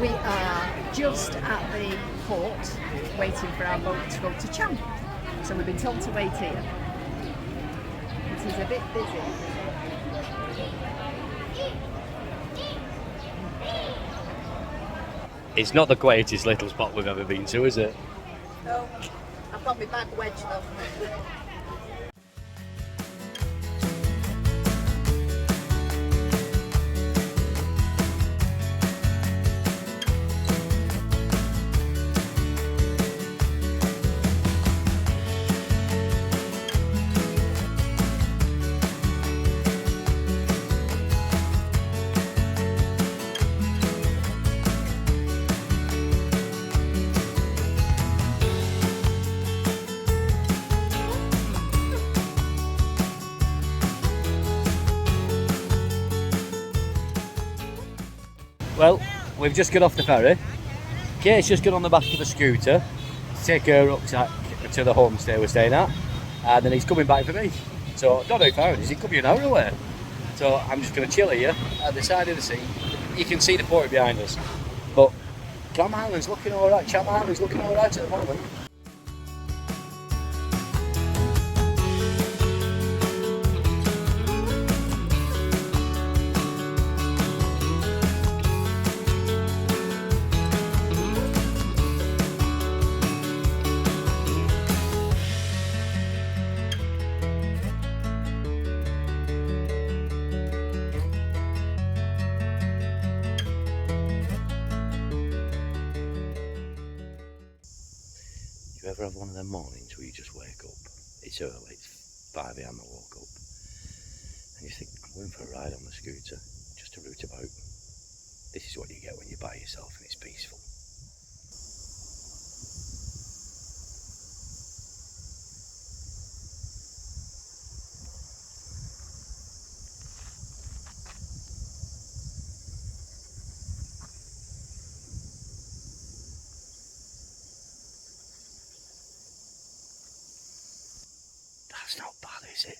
We are just at the port waiting for our boat to go to Cham. So we've been told to wait here. It is a bit busy. It's not the quietest little spot we've ever been to, is it? No, I've got my bag wedged though. Well, we've just got off the ferry. Kate's just got on the back of the scooter to take her rucksack to the homestay we're staying at, and then he's coming back for me. So I don't know how far it is, it could be an hour away. So I'm just going to chill here at the side of the sea. You can see the port behind us, but Cham Island's looking alright. Cham Island's looking alright at the moment. You ever have one of them mornings where you just wake up, it's early, it's 5 AM I woke up, and you think, I'm going for a ride on the scooter, just to root about. This is what you get when you're by yourself and it's peaceful. That's not bad, is it?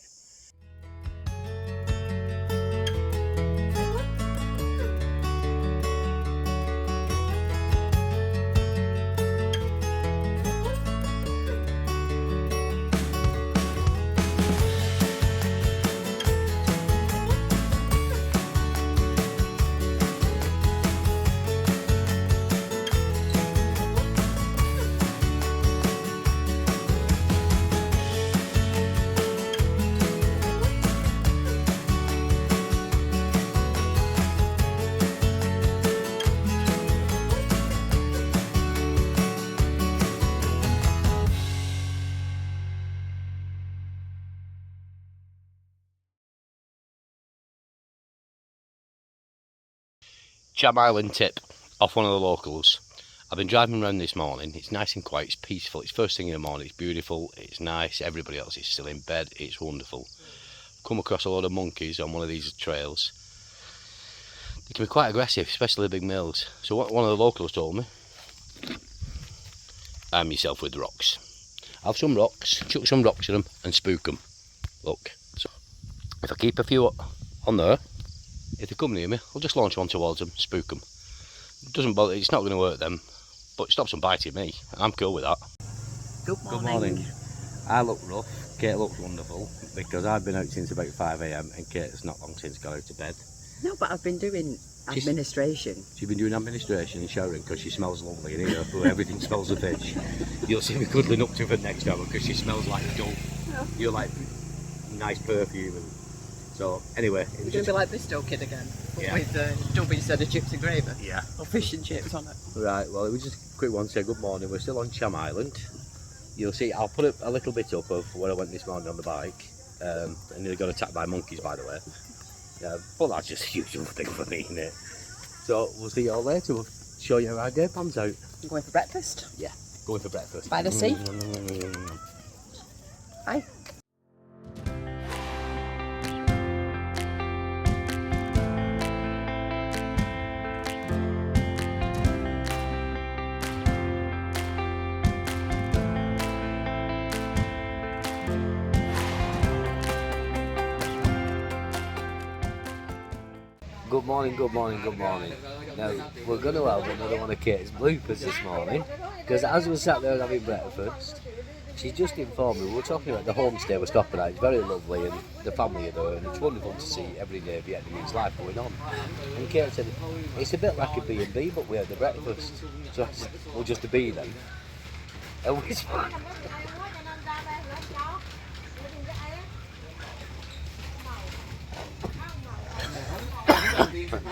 Cham Island tip off one of the locals. I've been driving around this morning, it's nice and quiet, it's peaceful, it's first thing in the morning, it's beautiful, it's nice, everybody else is still in bed, it's wonderful. Come across a lot of monkeys on one of these trails. They can be quite aggressive, especially the big males. So what one of the locals told me, arm yourself with rocks. Have some rocks, chuck some rocks at them and spook them. Look, so if I keep a few on there, if they come near me, I'll just launch one towards them, spook them. It doesn't bother, it's not going to hurt them, but it stops them biting me. I'm cool with that. Good morning. Good morning. I look rough, Kate looks wonderful, because I've been out since about 5 AM and Kate's not long since got out of bed. No, but I've been doing administration. She's been doing administration and showering because she smells lovely in here, where everything smells of fish. You'll see me cuddling up to her next hour because she smells like a dove. Oh. You're like nice perfume. And so anyway, You're going to be like Bisto Kid again, but Yeah. with dub instead of chips and gravy. Yeah. Or fish and chips on it. Right, well it was just a quick one to say good morning. We're still on Cham Island. You'll see, I'll put a little bit up of where I went this morning on the bike. And nearly got attacked by monkeys, by the way. But that's just a usual thing for me, isn't it? So we'll see you all later. We'll show you how our day pans out. I'm going for breakfast. Yeah, going for breakfast. By the sea. Bye. Good morning, good morning, good morning. Now, we're going to have another one of Kate's bloopers this morning, because as we sat there having breakfast, she just informed me, we were talking about the homestay we're stopping at. It's very lovely and the family are there and it's wonderful to see everyday Vietnamese life going on. And Kate said, it's a bit like a B&B, but we had the breakfast. So I said, well, just a B then. And we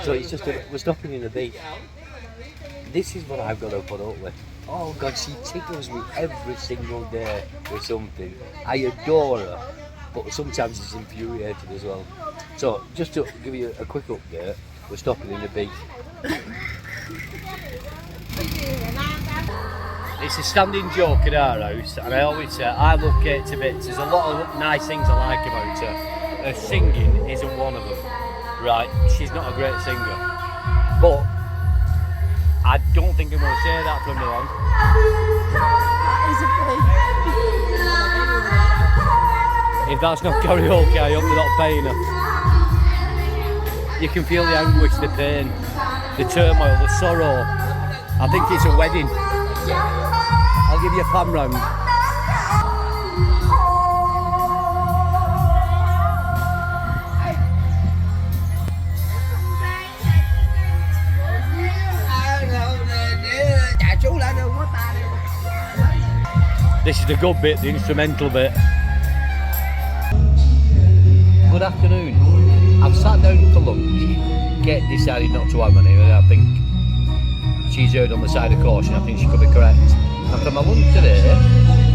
so it's just we're stopping in a B. This is what I've got to put up with. Oh God, she tickles me every single day with something. I adore her, but sometimes she's infuriated as well. So just to give you a quick update, we're stopping in a B. It's a standing joke in our house, and I always say I love Kate to bits. There's a lot of nice things I like about her. Her singing isn't one of them. Right, she's not a great singer, but I don't think I'm going to say that from now on. If that's not karaoke, I hope they're not paying her. You can feel the anguish, the pain, the turmoil, the sorrow. I think it's a wedding. I'll give you a pan round. This is the good bit, the instrumental bit. Good afternoon. I've sat down for lunch. Kate decided not to have any, and I think she's heard on the side of caution. I think she could be correct. And for my lunch today,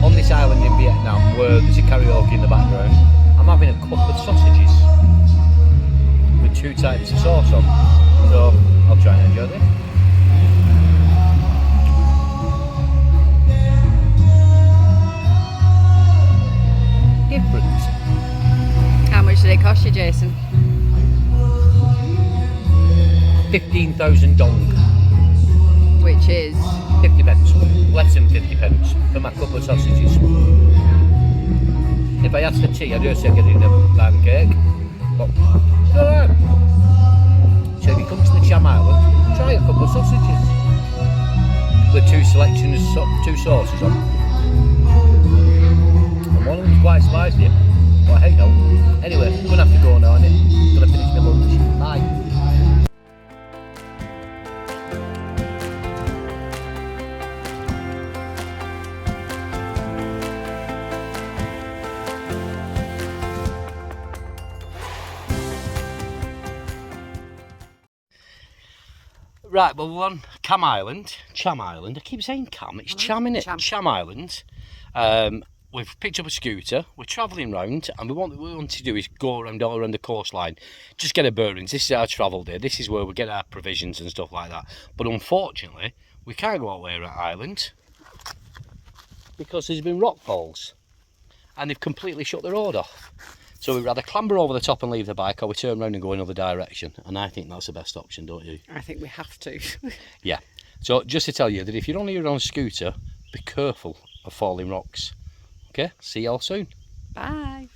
on this island in Vietnam, where there's a karaoke in the background, I'm having a cup of sausages with 2 types of sauce on. So I'll try and enjoy this. Different. How much did it cost you, Jason? 15,000 dong. Which is 50 pence. Less than 50 pence for my couple of sausages. If I asked for tea, I'd just say get in a pancake. But it's alright. So if you come to the Cham Island, try a couple of sausages. With 2 selections, 2 sauces on. One of them's quite spicy, but hey no. Anyway, I'm gonna have to go now, innit? I'm gonna finish my lunch. Bye. Right, well we're on Cham Island. Cham Island. I keep saying Cam, it's Cham, innit? Cham Island. We've picked up a scooter, we're travelling round, and what we want to do is go around all around the coastline, just get our bearings. This is our travel day, this is where we get our provisions and stuff like that. But unfortunately, we can't go out there at Island because there's been rock falls and they've completely shut the road off. So we'd rather clamber over the top and leave the bike, or we turn around and go another direction. And I think that's the best option, don't you? I think we have to. Yeah. So just to tell you that if you're on your own scooter, be careful of falling rocks. Okay, see y'all soon. Bye.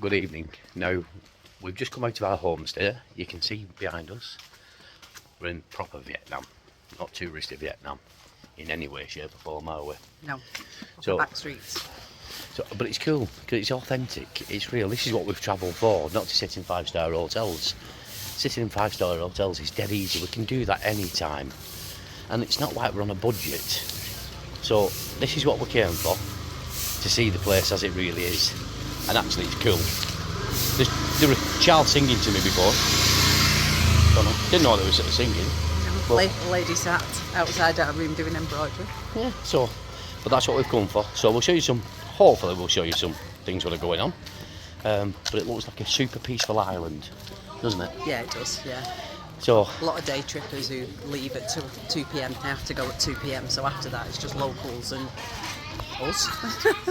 good evening. Now, we've just come out of our homestay. You can see behind us, we're in proper Vietnam, not touristy Vietnam in any way, shape or form, are we? No, So, back streets. but it's cool, because it's authentic, it's real. This is what we've travelled for, not to sit in 5-star hotels. Sitting in 5-star hotels is dead easy, we can do that anytime. And it's not like we're on a budget. So, this is what we came for, to see the place as it really is. And actually it's cool. There was a child singing to me before. Didn't know there was singing. No, lady sat outside our room doing embroidery. Yeah, so, but that's what we've come for. So we'll show you some, hopefully we'll show you some things that are going on. But it looks like a super peaceful island, doesn't it? Yeah, it does, yeah. So, a lot of day trippers who leave at 2 p.m. They have to go at 2 p.m. So after that it's just locals and us.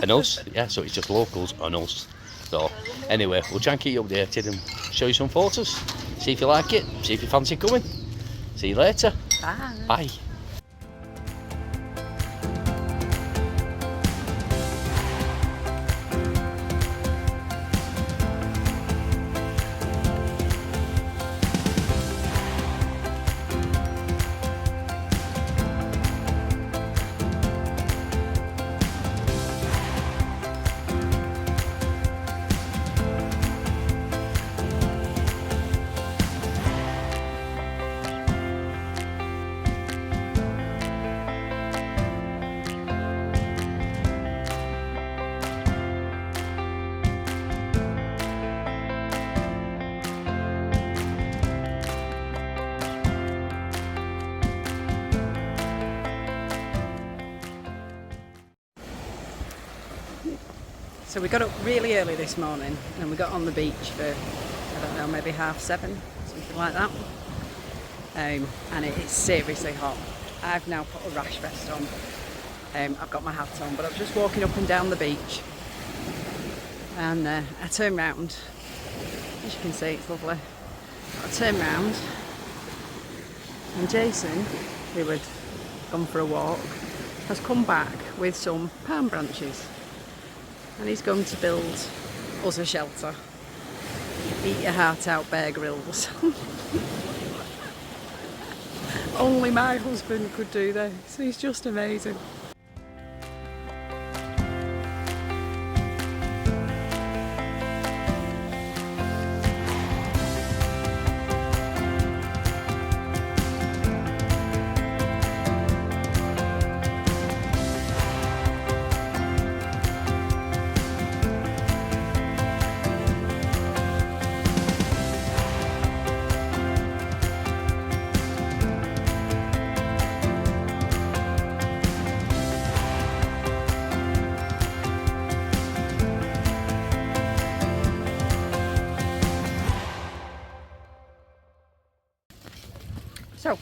and us, yeah, so it's just locals and us. So anyway, we'll try and keep you updated and show you some photos. See if you like it, see if you fancy coming. See you later. Bye. Bye. So we got up really early this morning and we got on the beach for, I don't know, maybe 7:30, something like that. And it is seriously hot. I've now put a rash vest on. I've got my hat on, but I'm just walking up and down the beach. And I turn round. As you can see, it's lovely. I turn round and Jason, who had gone for a walk, has come back with some palm branches. And he's going to build us a shelter. Eat your heart out, Bear Grylls. Only my husband could do this. He's just amazing. So,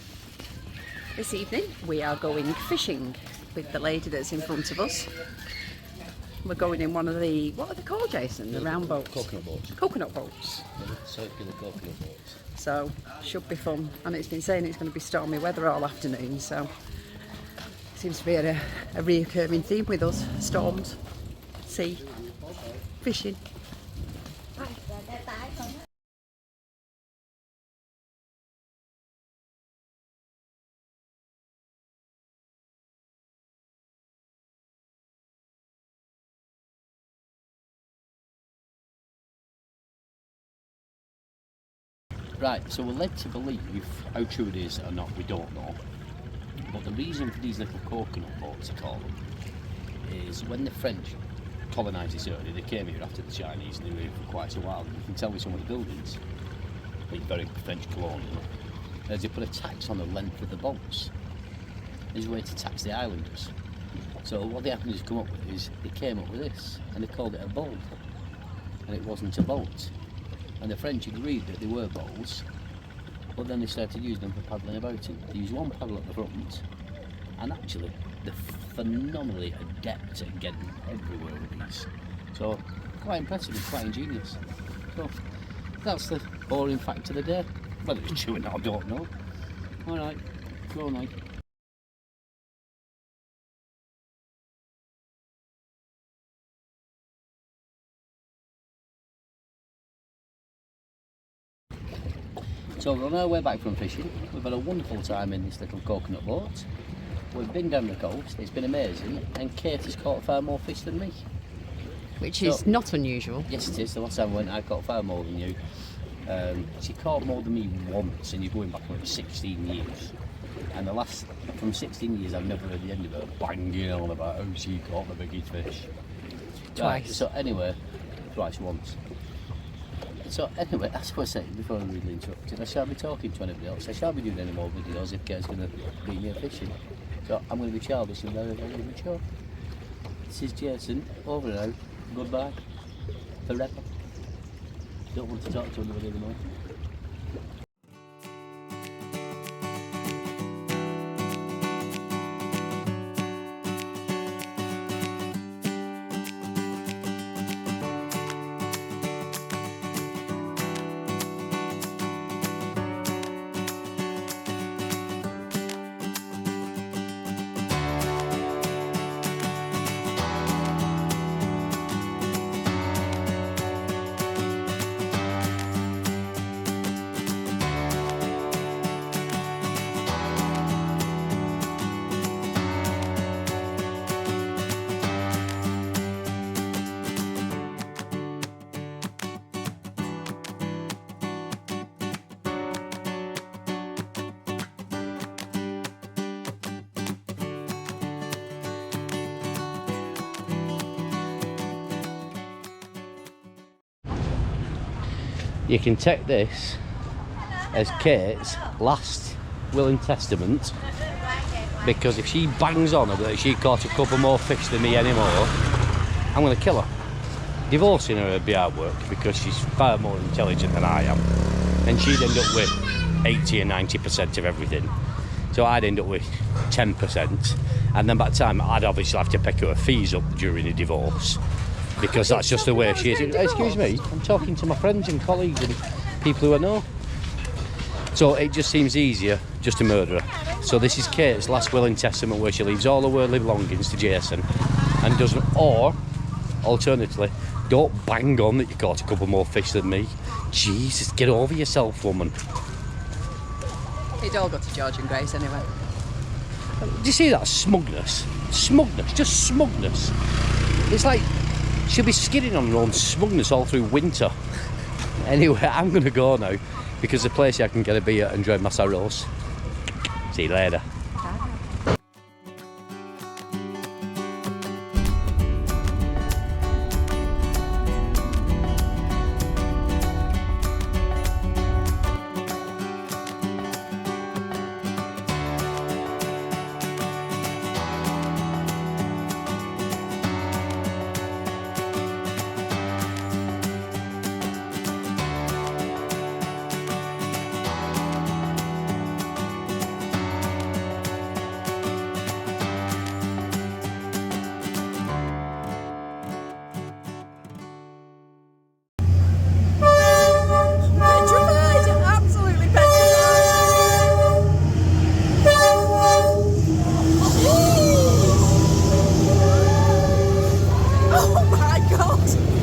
this evening we are going fishing with the lady that's in front of us. We're going in one of the, what are they called, Jason? The round boats? Coconut boats. Coconut boats. Circular coconut boats. So, should be fun. And it's been saying it's going to be stormy weather all afternoon, so seems to be a reoccurring theme with us. Storms, sea, fishing. Right, so we're led to believe how true it is or not, we don't know. But the reason for these little coconut boats, I call them, is when the French colonised this area, they came here after the Chinese and they were here for quite a while. You can tell with some of the buildings, being very French colonial, as they put a tax on the length of the boats. As a way to tax the islanders. So what they happened to come up with is, they came up with this, and they called it a boat. And it wasn't a boat. And the French agreed that they were bowls, but then they started using them for paddling about in. They use one paddle at the front, and actually they're phenomenally adept at getting everywhere with these. So quite impressive and quite ingenious. So that's the boring fact of the day. Whether it's true or not, I don't know. Alright, go on. So we're on our way back from fishing. We've had a wonderful time in this little coconut boat. We've been down the coast, it's been amazing, and Kate has caught far more fish than me. Which is not unusual. Yes, it is. The last time I went, I caught far more than you. She caught more than me once, and you're going back like 16 years. And from 16 years, I've never heard the end of her banging on about how she caught the biggest fish. Twice. Right, so anyway, twice, once. So anyway, as I was saying before I really interrupted, I shan't be talking to anybody else. I shan't be doing any more videos if Kate's going to bring me fishing. So I'm going to be childish and very, very mature. This is Jason, over and out. Goodbye. Forever. Don't want to talk to anybody anymore. You can take this as Kate's last will and testament, because if she bangs on about that she caught a couple more fish than me anymore, I'm going to kill her. Divorcing her would be hard work because she's far more intelligent than I am, and she'd end up with 80 or 90% of everything. So I'd end up with 10%, and then by the time I'd obviously have to pick her fees up during a divorce, because that's just the way she is. Excuse me, I'm talking to my friends and colleagues and people who I know. So it just seems easier just to murder her. So this is Kate's last will and testament, where she leaves all her worldly belongings to Jason and doesn't, or alternatively, don't bang on that you caught a couple more fish than me. Jesus, get over yourself, woman. He'd all go to George and Grace anyway. Do you see that smugness? Smugness, just smugness. It's like she'll be skidding on her own smugness all through winter. Anyway, I'm going to go now because the place I can get a beer and enjoy my sorrows. See you later. Oh my God!